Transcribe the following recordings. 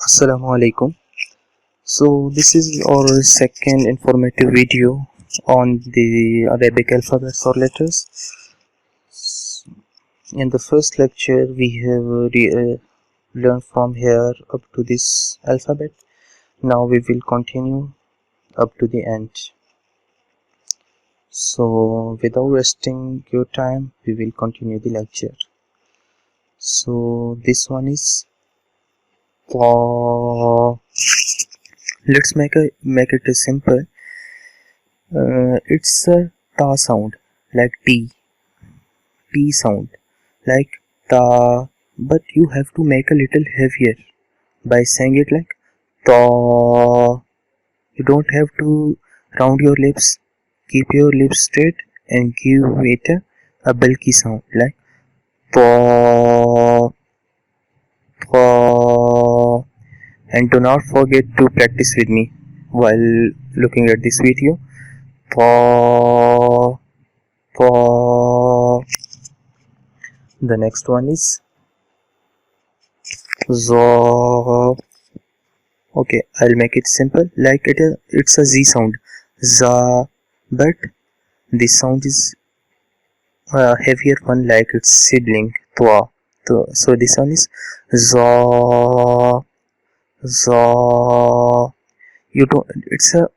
Assalamu alaikum. So this is our second informative video on the Arabic alphabets or letters. In the first lecture we have learned from here up to this alphabet. Now we will continue up to the end. So without wasting your time, we will continue the lecture. So this one is for. Let's make it simple. It's a ta sound, like T sound, like ta, but you have to make a little heavier by saying it like ta. You don't have to round your lips. Keep your lips straight and give it a bulky sound like ta, ta. And do not forget to practice with me while looking at this video. Pa, pa. The next one is za. Okay, I'll make it simple. Like it's a Z sound, za, but this sound is a heavier one, like its sibling, twa. So this one is za, za. You don't. It's a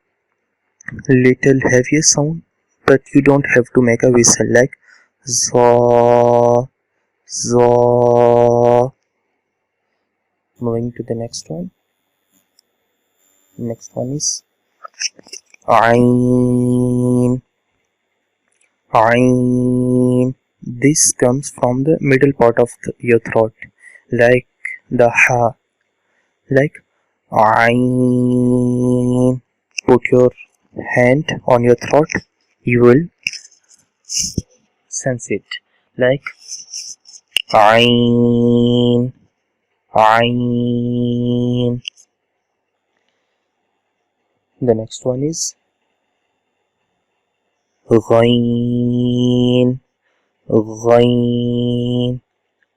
little heavier sound, but you don't have to make a whistle like za, za. Moving to the next one. Next one is ain. Ain. This comes from the middle part of your throat, like the ha, like ain. Put your hand on your throat, you will sense it like ain, ain. The next one is ghain, ghain,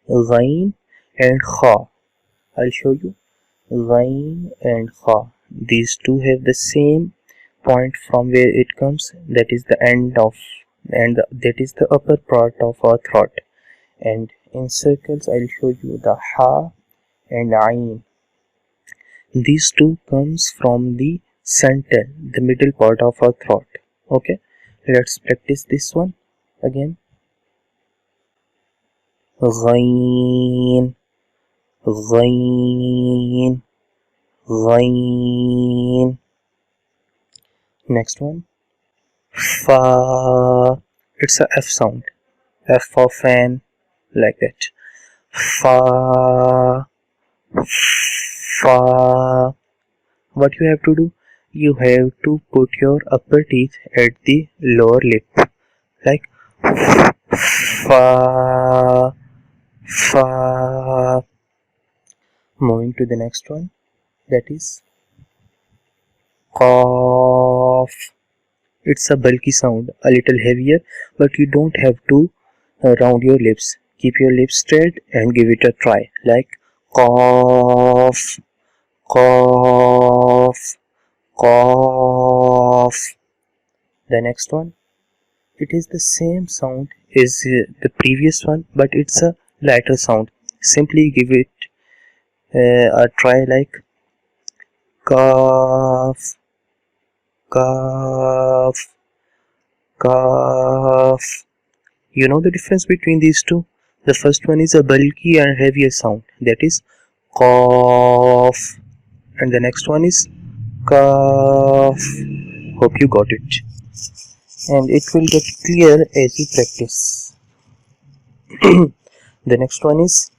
ghain and kha. I'll show you. Ghain and kha. These two have the same point from where it comes, that is the end of, and that is the upper part of our throat. And in circles I'll show you the ha and ain. These two comes from the center, the middle part of our throat. Okay, let's practice this one again. Ghain, ghain, ghain. Next one, fa. It's a F sound, F for fan, like that. Fa, fa. What you have to do? You have to put your upper teeth at the lower lip, like fa, fa. Moving to the next one, that is qaf. It's a bulky sound, a little heavier, but you don't have to round your lips. Keep your lips straight and give it a try, like qaf, qaf, qaf. The next one, it is the same sound as the previous one, but it's a lighter sound. Simply give it a try like kaf, kaf, kaf. You know the difference between these two? The first one is a bulky and heavier sound, that is qaf, and the next one is kaf. Hope you got it, and it will get clear as you practice. The next one is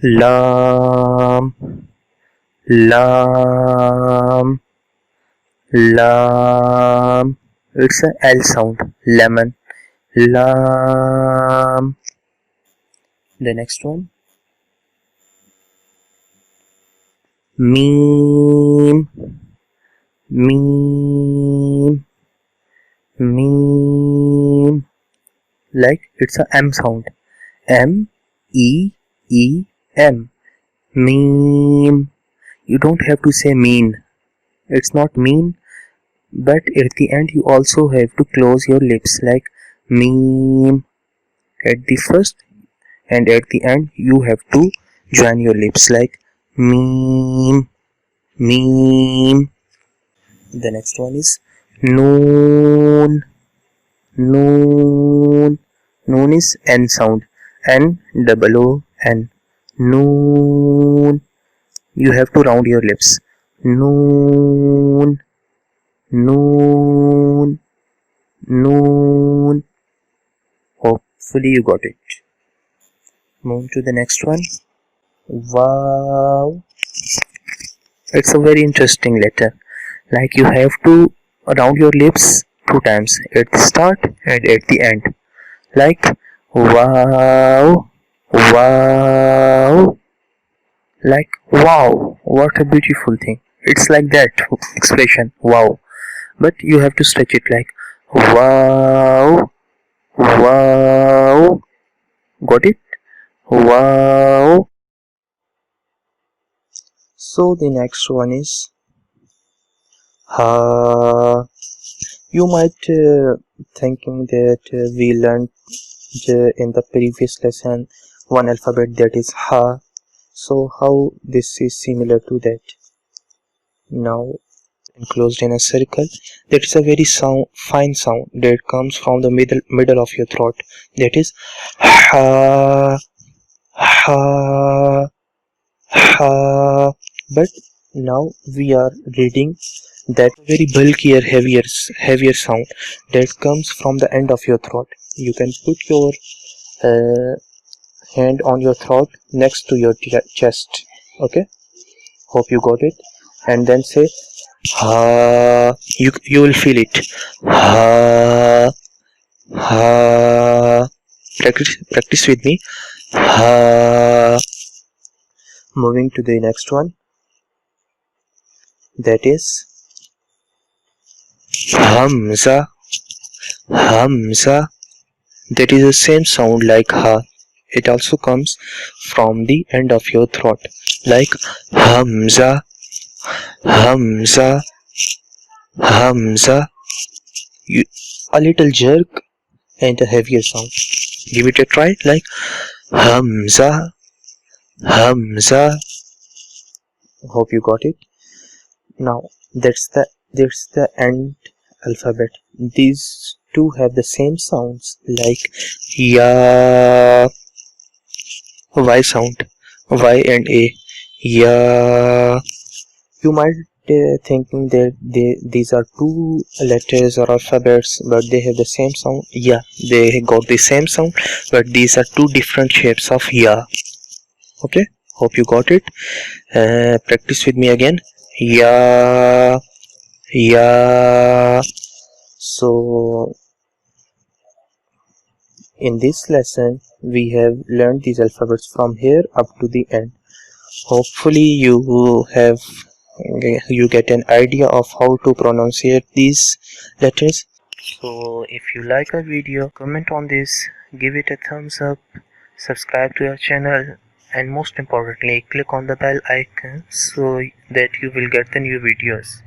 lam, lam, lam. It's a L sound, lemon, lam. The next one, mim, mim, mim. Like it's a M sound, M E E M. Meme. You don't have to say mean. It's not mean, but at the end you also have to close your lips like meme at the first, and at the end you have to join your lips like meme, meme. The next one is noon, noon. Noon is N sound. N double O N. Noon. You have to round your lips. Noon, noon, noon. Hopefully you got it. Move to the next one. Wow. It's a very interesting letter. Like you have to round your lips 2 times at the start and at the end. Like wow, wow. Like wow, what a beautiful thing. It's like that expression, wow. But you have to stretch it like wow, wow. Got it? Wow. So the next one is ha. You might thinking that we learned in the previous lesson one alphabet that is ha. So how this is similar to that? Now enclosed in a circle, that is a very fine sound that comes from the middle of your throat, that is ha, ha, ha. But now we are reading that very bulkier, heavier sound that comes from the end of your throat. You can put your hand on your throat next to your chest. Okay, hope you got it. And then say ha. You will feel it. Ha, ha. Practice with me. Ha. Moving to the next one, that is hamza, hamza. That is the same sound like ha. It also comes from the end of your throat, like hamza, hamza, hamza. A little jerk and a heavier sound. Give it a try, like hamza, hamza. Hope you got it. Now that's the end alphabet. These two have the same sounds like ya, y sound, y and a, ya. You might thinking that these are two letters or alphabets, but they have the same sound. Yeah, they got the same sound, but these are two different shapes of ya. Okay, hope you got it. Practice with me again. Ya, ya. So in this lesson we have learned these alphabets from here up to the end. Hopefully you get an idea of how to pronunciate these letters. So if you like our video, comment on this, give it a thumbs up, subscribe to our channel, and most importantly click on the bell icon so that you will get the new videos.